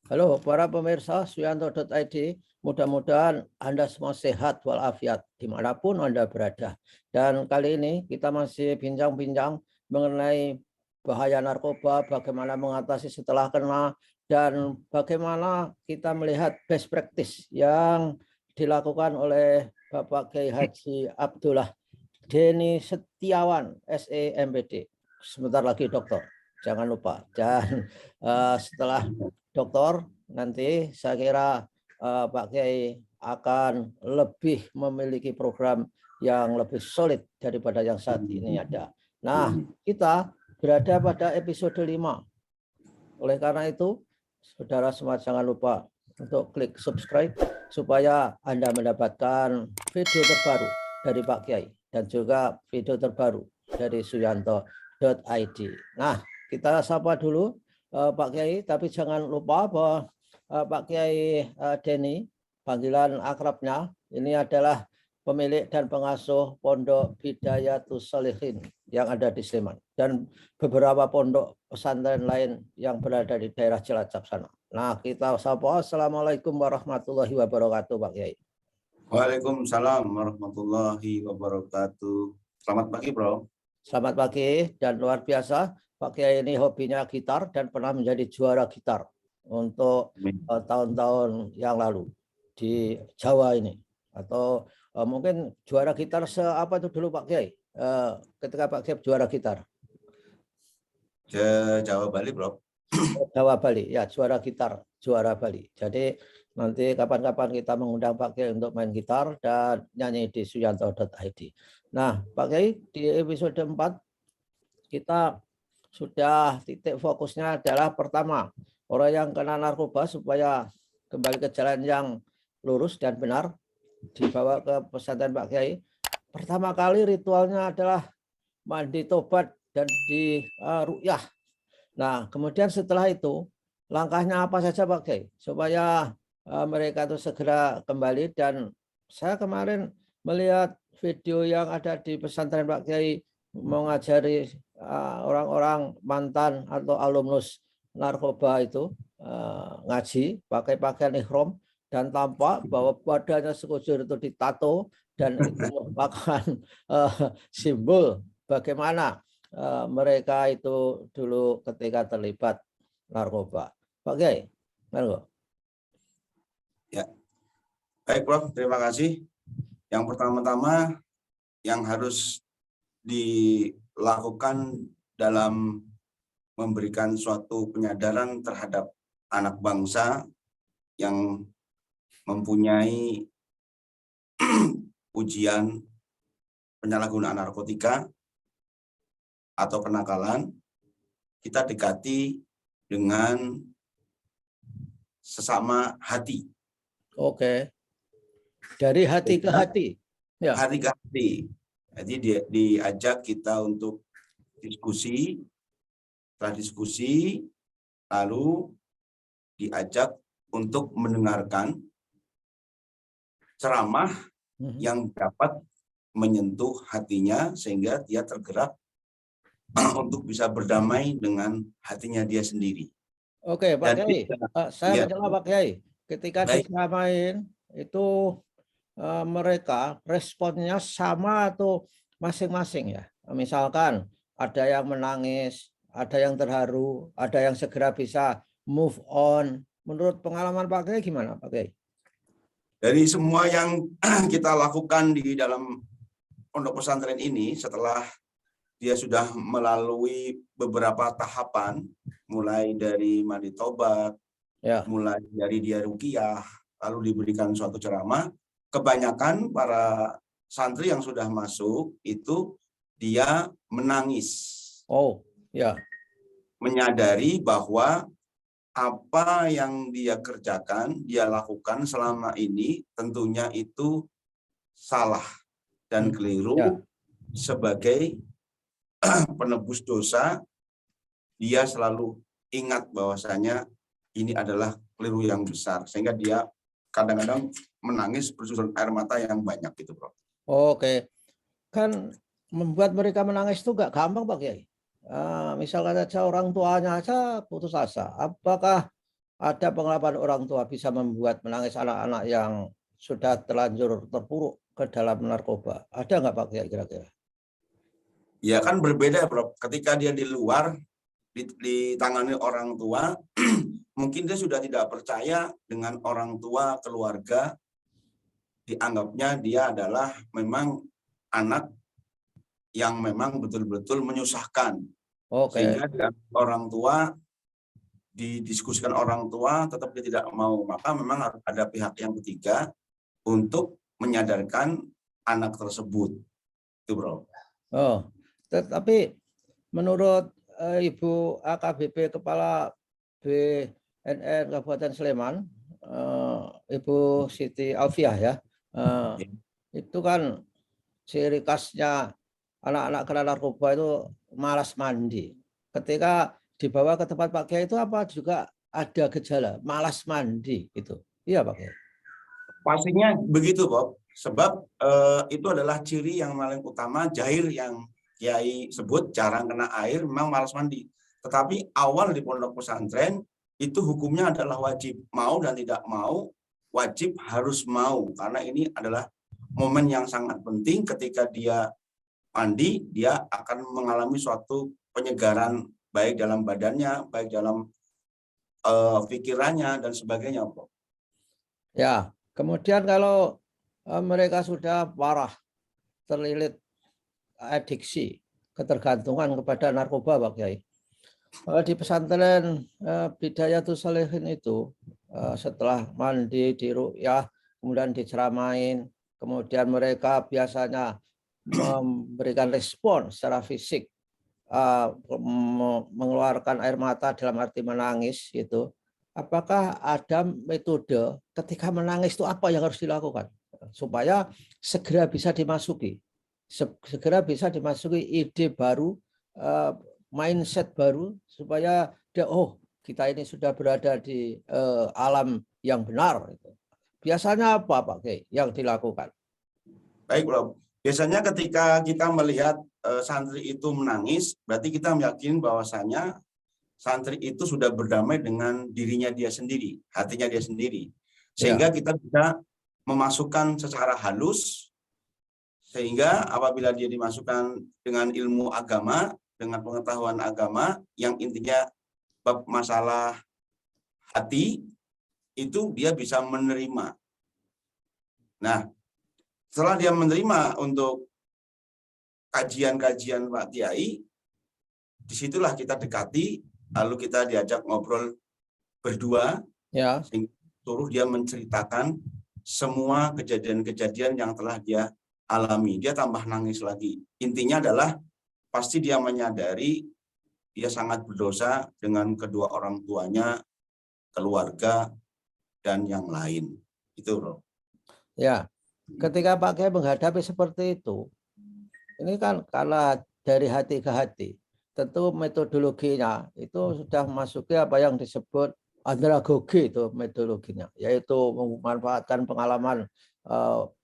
Halo para pemirsa Suyanto.id, mudah-mudahan Anda semua sehat walafiat dimanapun Anda berada. Dan kali ini kita masih bincang-bincang mengenai bahaya narkoba, bagaimana mengatasi setelah kena, dan bagaimana kita melihat best practice yang dilakukan oleh Bapak Kiai Haji Abdullah Deni Setiawan, SEMPD. Sebentar lagi dokter, jangan lupa. Dan setelah dokter, nanti saya kira Pak Kiai akan lebih memiliki program yang lebih solid daripada yang saat ini ada. Nah, kita berada pada episode 5. Oleh karena itu, saudara semua jangan lupa untuk klik subscribe supaya Anda mendapatkan video terbaru dari Pak Kiai dan juga video terbaru dari Suyanto.id. Nah, kita sapa dulu Pak Kiai, tapi jangan lupa bahwa Pak Kiai Deni, panggilan akrabnya, ini adalah pemilik dan pengasuh Pondok Bidayatus Shalihin yang ada di Sleman dan beberapa pondok pesantren lain yang berada di daerah Cilacap sana. Nah, kita sapa assalamualaikum warahmatullahi wabarakatuh, Pak Kiai. Waalaikumsalam warahmatullahi wabarakatuh. Selamat pagi, Bro. Selamat pagi, dan luar biasa Pak Kiai ini hobinya gitar dan pernah menjadi juara gitar untuk tahun-tahun yang lalu di Jawa ini. Atau mungkin juara gitar apa itu dulu Pak Kiai? Ketika Pak Kiai juara gitar. Jawa Bali, Bro. Jawa Bali, ya, juara gitar, juara Bali. Jadi nanti kapan-kapan kita mengundang Pak Kiai untuk main gitar dan nyanyi di Suyanto.id. Nah, Pak Kiai, di episode 4 kita sudah titik fokusnya adalah pertama, orang yang kena narkoba supaya kembali ke jalan yang lurus dan benar, dibawa ke pesantren Pak Kiai. Pertama kali ritualnya adalah mandi tobat dan di ru'yah. Nah, kemudian setelah itu, langkahnya apa saja Pak Kiai? Supaya mereka itu segera kembali. Dan saya kemarin melihat video yang ada di pesantren Pak Kiai mengajari orang-orang mantan atau alumnus narkoba itu ngaji pakai pakaian ihram dan tampak bahwa badannya sekujur itu ditato dan itu merupakan simbol bagaimana mereka itu dulu ketika terlibat narkoba. Pak Kiai, monggo. Ya, baik, Bro. Terima kasih. Yang pertama-tama yang harus dilakukan dalam memberikan suatu penyadaran terhadap anak bangsa yang mempunyai ujian penyalahgunaan narkotika atau kenakalan, kita dekati dengan sesama hati. Oke. Dari hati ke hati. Ya. Hati ke hati. Jadi diajak kita untuk diskusi, setelah diskusi, lalu diajak untuk mendengarkan ceramah yang dapat menyentuh hatinya sehingga dia tergerak untuk bisa berdamai dengan hatinya dia sendiri. Oke, Pak Kiai, saya menjawab Pak Kiai. Ketika diceramain itu mereka responnya sama atau masing-masing ya? Misalkan ada yang menangis, ada yang terharu, ada yang segera bisa move on. Menurut pengalaman Pak Kiai gimana, Pak Kiai? Dari semua yang kita lakukan di dalam pondok pesantren ini, setelah dia sudah melalui beberapa tahapan, mulai dari mandi tobat, mulai dari dia ruqyah, lalu diberikan suatu ceramah, kebanyakan para santri yang sudah masuk itu dia menangis. Oh, ya. Menyadari bahwa apa yang dia kerjakan, dia lakukan selama ini tentunya itu salah dan keliru. Sebagai penebus dosa, dia selalu ingat bahwasanya ini adalah keliru yang besar, sehingga dia kadang-kadang menangis bersusun air mata yang banyak gitu, Bro. Oke, kan membuat mereka menangis itu gak gampang Pak Kiai. Misalkan saja orang tuanya aja putus asa. Apakah ada pengalaman orang tua bisa membuat menangis anak-anak yang sudah terlanjur terpuruk ke dalam narkoba? Ada nggak Pak Kiai kira-kira? Ya kan berbeda, Bro. Ketika dia di luar, ditangani orang tua, mungkin dia sudah tidak percaya dengan orang tua, keluarga, dianggapnya dia adalah memang anak yang memang betul-betul menyusahkan. Oke. Sehingga orang tua, didiskusikan orang tua, tetap dia tidak mau. Maka memang harus ada pihak yang ketiga untuk menyadarkan anak tersebut. Itu, Bro. Oh, tetapi menurut Ibu AKBP Kepala BNN Kabupaten Sleman, Ibu Siti Alfiah ya, itu kan ciri khasnya anak-anak kena narkoba itu malas mandi. Ketika dibawa ke tempat Pak Kiai itu apa juga ada gejala malas mandi itu? Iya Pak Kiai. Pastinya begitu, Bob. Sebab itu adalah ciri yang paling utama. Jahir yang Kiai sebut jarang kena air, memang malas mandi. Tetapi awal di pondok pesantren itu hukumnya adalah wajib. Mau dan tidak mau, wajib harus mau. Karena ini adalah momen yang sangat penting. Ketika dia mandi, dia akan mengalami suatu penyegaran baik dalam badannya, baik dalam pikirannya dan sebagainya, Bob. Ya, kemudian kalau mereka sudah parah terlilit adiksi, ketergantungan kepada narkoba Pak Kiai. Di pesantren Bidayatus Shalihin itu setelah mandi di ru'yah, kemudian diceramain, kemudian mereka biasanya memberikan respon secara fisik, mengeluarkan air mata dalam arti menangis gitu. Apakah ada metode ketika menangis itu apa yang harus dilakukan supaya segera bisa dimasuki ide baru, mindset baru supaya dia, oh kita ini sudah berada di alam yang benar. Biasanya apa Pak Kiai yang dilakukan? Baik, Bro. Biasanya ketika kita melihat santri itu menangis, berarti kita meyakini bahwasanya santri itu sudah berdamai dengan dirinya dia sendiri, hatinya dia sendiri. Sehingga kita bisa memasukkan secara halus, sehingga apabila dia dimasukkan dengan ilmu agama, dengan pengetahuan agama, yang intinya bab masalah hati, itu dia bisa menerima. Nah, setelah dia menerima untuk kajian-kajian Pak Kiai, disitulah kita dekati, lalu kita diajak ngobrol berdua, sehingga suruh dia menceritakan semua kejadian-kejadian yang telah dia alami. Dia tambah nangis lagi. Intinya adalah pasti dia menyadari dia sangat berdosa dengan kedua orang tuanya, keluarga, dan yang lain. Itu, Bro. Ya, ketika Pak Kiai menghadapi seperti itu, ini kan karena dari hati ke hati, tentu metodologinya itu sudah memasuki apa yang disebut andragogi, itu metodologinya, yaitu memanfaatkan pengalaman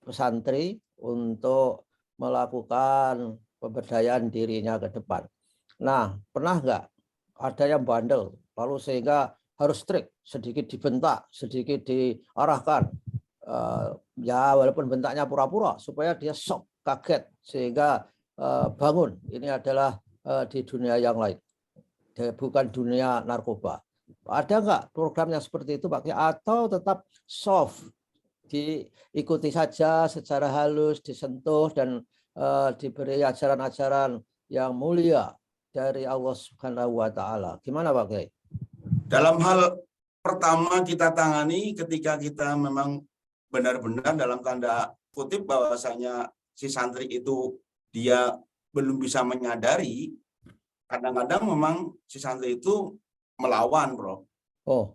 pesantri untuk melakukan pemberdayaan dirinya ke depan. Nah, pernah nggak ada yang bandel, lalu sehingga harus strict, sedikit dibentak, sedikit diarahkan, ya walaupun bentaknya pura-pura supaya dia shock, kaget, sehingga bangun ini adalah di dunia yang lain, bukan dunia narkoba. Ada nggak program yang seperti itu Pak? Atau tetap soft, diikuti saja secara halus, disentuh dan diberi ajaran-ajaran yang mulia dari Allah Subhanahu wa Ta'ala? Gimana Pak Kiai? Dalam hal pertama kita tangani ketika kita memang benar-benar dalam tanda kutip bahwasanya si santri itu dia belum bisa menyadari, kadang-kadang memang si santri itu melawan, Bro.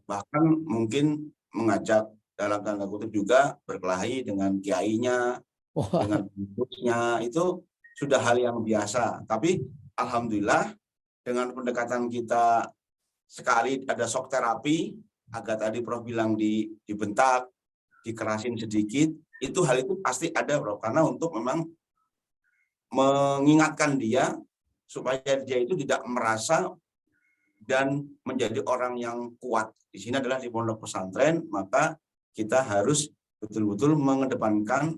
Bahkan mungkin mengajak dalam tanda kutip juga berkelahi dengan kiainya, dengan pengurusnya, itu sudah hal yang biasa. Tapi alhamdulillah dengan pendekatan kita, sekali ada shock terapi, agak tadi Prof bilang dibentak, dikerasin sedikit, itu hal itu pasti ada, Bro. Karena untuk memang mengingatkan dia supaya dia itu tidak merasa dan menjadi orang yang kuat. Di sini adalah di pondok pesantren, maka kita harus betul-betul mengedepankan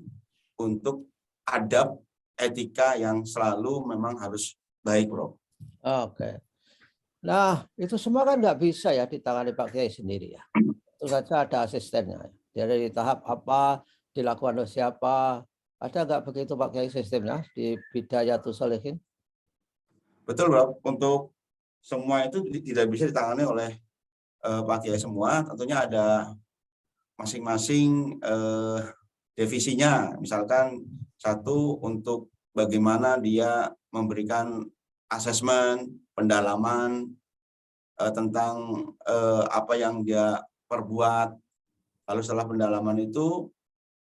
untuk adab etika yang selalu memang harus baik, Bro. Oke. Nah, itu semua kan nggak bisa ya ditangani Pak Kiai sendiri ya. Itu saja ada asistennya. Dari tahap apa dilakukan oleh siapa, ada nggak begitu Pak Kiai sistemnya di Bidayatul Shalihin? Betul, Bro. Untuk semua itu tidak bisa ditangani oleh Pak Kiai semua. Tentunya ada masing-masing divisinya. Misalkan satu untuk bagaimana dia memberikan asesmen, pendalaman tentang apa yang dia perbuat. Lalu setelah pendalaman itu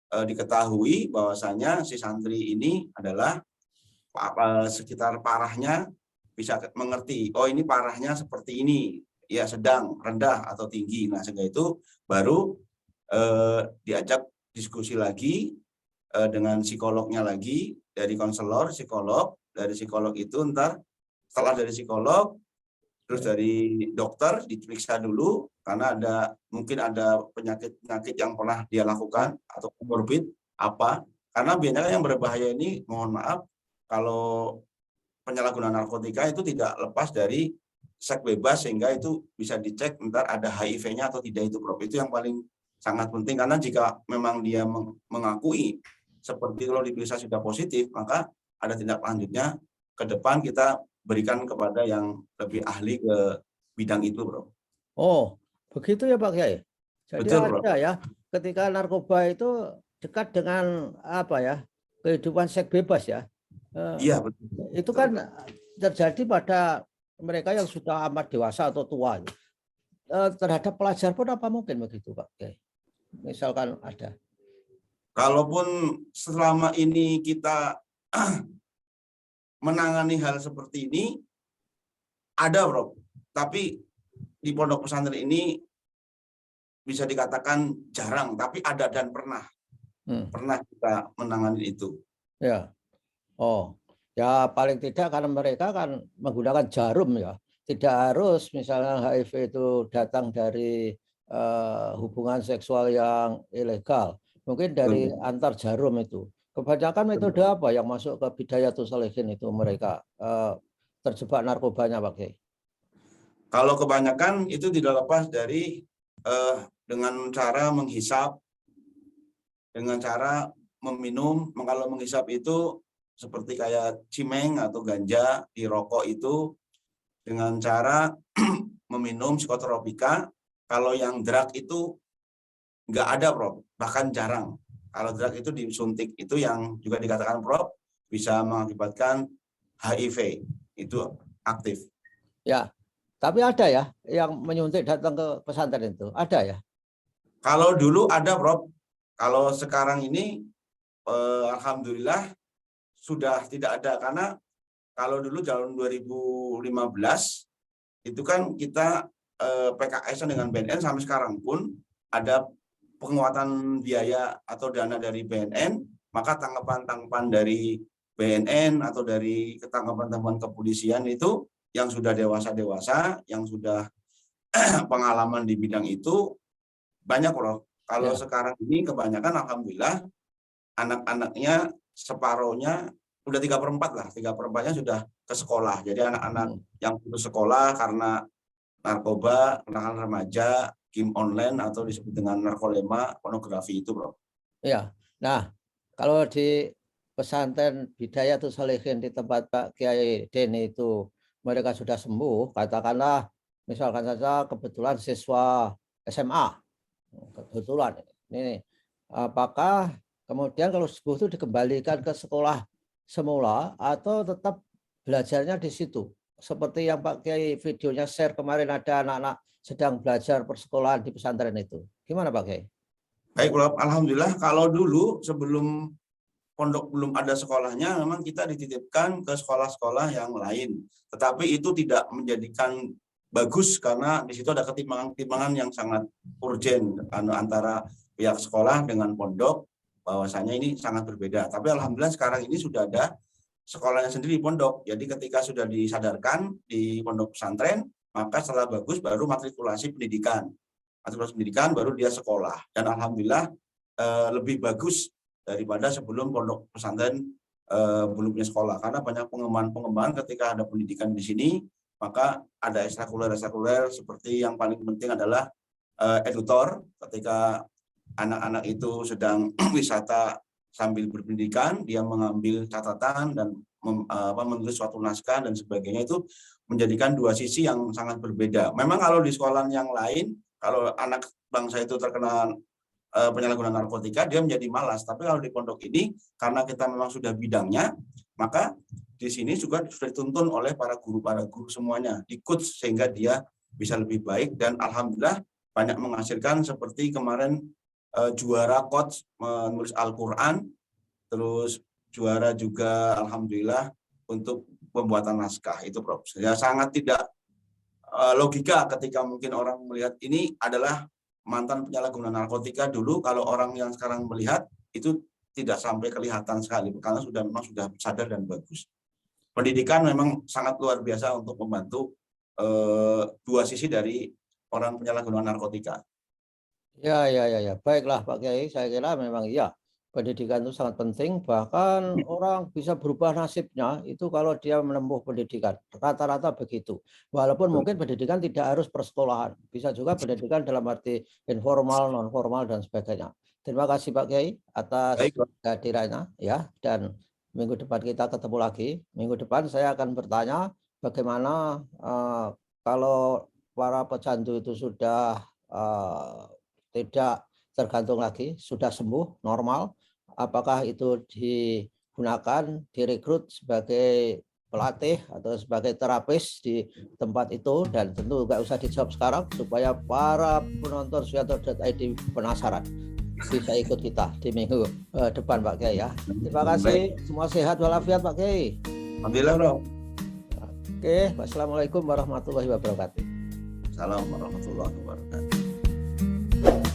diketahui bahwasanya si santri ini adalah sekitar parahnya bisa mengerti, oh ini parahnya seperti ini, ya sedang, rendah atau tinggi. Nah, sehingga itu baru diajak diskusi lagi dengan psikolognya lagi, dari konselor, psikolog, dari psikolog itu ntar setelah dari psikolog, terus dari dokter diperiksa dulu karena mungkin ada penyakit yang pernah dia lakukan atau komorbid apa. Karena biasanya yang berbahaya ini, mohon maaf, kalau penyalahgunaan narkotika itu tidak lepas dari seks bebas, sehingga itu bisa dicek ntar ada HIV-nya atau tidak itu, Prof. Itu yang paling sangat penting, karena jika memang dia mengakui seperti kalau diperiksa sudah positif, maka ada tindak lanjutnya ke depan kita berikan kepada yang lebih ahli ke bidang itu, Bro. Oh, begitu ya Pak Kiai. Jadi Betul, Bro. ada ya, ketika narkoba itu dekat dengan apa ya, kehidupan seks bebas ya. Iya, betul. Itu kan terjadi pada mereka yang sudah amat dewasa atau tua. Terhadap pelajar pun apa mungkin begitu Pak Kiai? Misalkan ada. Kalaupun selama ini kita menangani hal seperti ini, ada, Bro. Tapi di pondok pesantren ini bisa dikatakan jarang, tapi ada dan pernah. Pernah kita menangani itu. Ya. Oh, ya paling tidak karena mereka kan menggunakan jarum ya. Tidak harus misalnya HIV itu datang dari hubungan seksual yang ilegal. Mungkin dari antar jarum itu. Kebanyakan metode apa yang masuk ke Bidayatul Shalihin itu mereka terjebak narkobanya Pak Kiai? Kalau kebanyakan itu tidak lepas dari dengan cara menghisap, dengan cara meminum. Kalau menghisap itu seperti kayak cimeng atau ganja di rokok itu dengan cara meminum psikotropika. Kalau yang drug itu nggak ada, Prof, bahkan jarang. Kalau drug itu disuntik, itu yang juga dikatakan, Prof, bisa mengakibatkan HIV, itu aktif. Ya, tapi ada ya yang menyuntik datang ke pesantren itu, ada ya? Kalau dulu ada, Prof. Kalau sekarang ini alhamdulillah sudah tidak ada, karena kalau dulu tahun 2015 itu kan kita PKS dengan BNN, sampai sekarang pun ada penguatan biaya atau dana dari BNN, maka tanggapan-tanggapan dari BNN atau dari tanggapan-tanggapan kepolisian itu yang sudah dewasa-dewasa, yang sudah pengalaman di bidang itu banyak, Bro. Kalau sekarang ini kebanyakan alhamdulillah anak-anaknya separohnya udah 3/4 lah, 3/4-nya sudah ke sekolah. Jadi anak-anak yang putus sekolah karena narkoba, anak remaja, game online atau disebut dengan narkolema, pornografi itu, Bro. Iya. Nah, kalau di pesantren Bidayatul Shalihin di tempat Pak Kiai Deni itu mereka sudah sembuh, katakanlah misalkan saja kebetulan siswa SMA, kebetulan ini, apakah kemudian kalau sembuh itu dikembalikan ke sekolah semula atau tetap belajarnya di situ? Seperti yang Pak Kiai videonya share kemarin, ada anak-anak sedang belajar persekolahan di pesantren itu. Gimana Pak Kiai? Baik, Bro. Alhamdulillah kalau dulu sebelum pondok belum ada sekolahnya, memang kita dititipkan ke sekolah-sekolah yang lain. Tetapi itu tidak menjadikan bagus karena di situ ada ketimpangan yang sangat urgen antara pihak sekolah dengan pondok, bahwasanya ini sangat berbeda. Tapi alhamdulillah sekarang ini sudah ada sekolahnya sendiri pondok. Jadi ketika sudah disadarkan di pondok pesantren, maka setelah bagus baru matrikulasi pendidikan. Matrikulasi pendidikan baru dia sekolah. Dan alhamdulillah lebih bagus daripada sebelum pondok pesantren belum punya sekolah. Karena banyak pengembangan ketika ada pendidikan di sini, maka ada ekstrakurikuler seperti yang paling penting adalah edutor. Ketika anak-anak itu sedang wisata sambil berpendidikan, dia mengambil catatan dan menulis suatu naskah dan sebagainya, itu menjadikan dua sisi yang sangat berbeda. Memang kalau di sekolah yang lain, kalau anak bangsa itu terkena penyalahgunaan narkotika, dia menjadi malas. Tapi kalau di pondok ini, karena kita memang sudah bidangnya, maka di sini juga sudah dituntun oleh para guru semuanya, ikut sehingga dia bisa lebih baik. Dan alhamdulillah banyak menghasilkan, seperti kemarin juara coach menulis Al-Quran, terus juara juga alhamdulillah untuk pembuatan naskah. Itu Prof. Ya, sangat tidak logika ketika mungkin orang melihat ini adalah mantan penyalahguna narkotika dulu. Kalau orang yang sekarang melihat itu tidak sampai kelihatan sekali, karena memang sudah sadar dan bagus. Pendidikan memang sangat luar biasa untuk membantu dua sisi dari orang penyalahguna narkotika. Ya. Baiklah Pak Kiai, saya kira memang iya. Pendidikan itu sangat penting, bahkan orang bisa berubah nasibnya itu kalau dia menempuh pendidikan. Rata-rata begitu. Walaupun mungkin pendidikan tidak harus persekolahan. Bisa juga pendidikan dalam arti informal, non formal dan sebagainya. Terima kasih Pak Kiai atas kehadirannya ya, dan minggu depan kita ketemu lagi. Minggu depan saya akan bertanya bagaimana kalau para pecandu itu sudah tidak tergantung lagi, sudah sembuh normal, apakah itu digunakan, direkrut sebagai pelatih atau sebagai terapis di tempat itu, dan tentu nggak usah dijawab sekarang supaya para penonton Suyanto.id penasaran, bisa ikut kita di minggu depan Pak Kiai ya. Terima kasih, semua sehat walafiat Pak Kiai. Alhamdulillah Bro. Oke, wassalamualaikum warahmatullahi wabarakatuh. Assalamualaikum warahmatullahi wabarakatuh.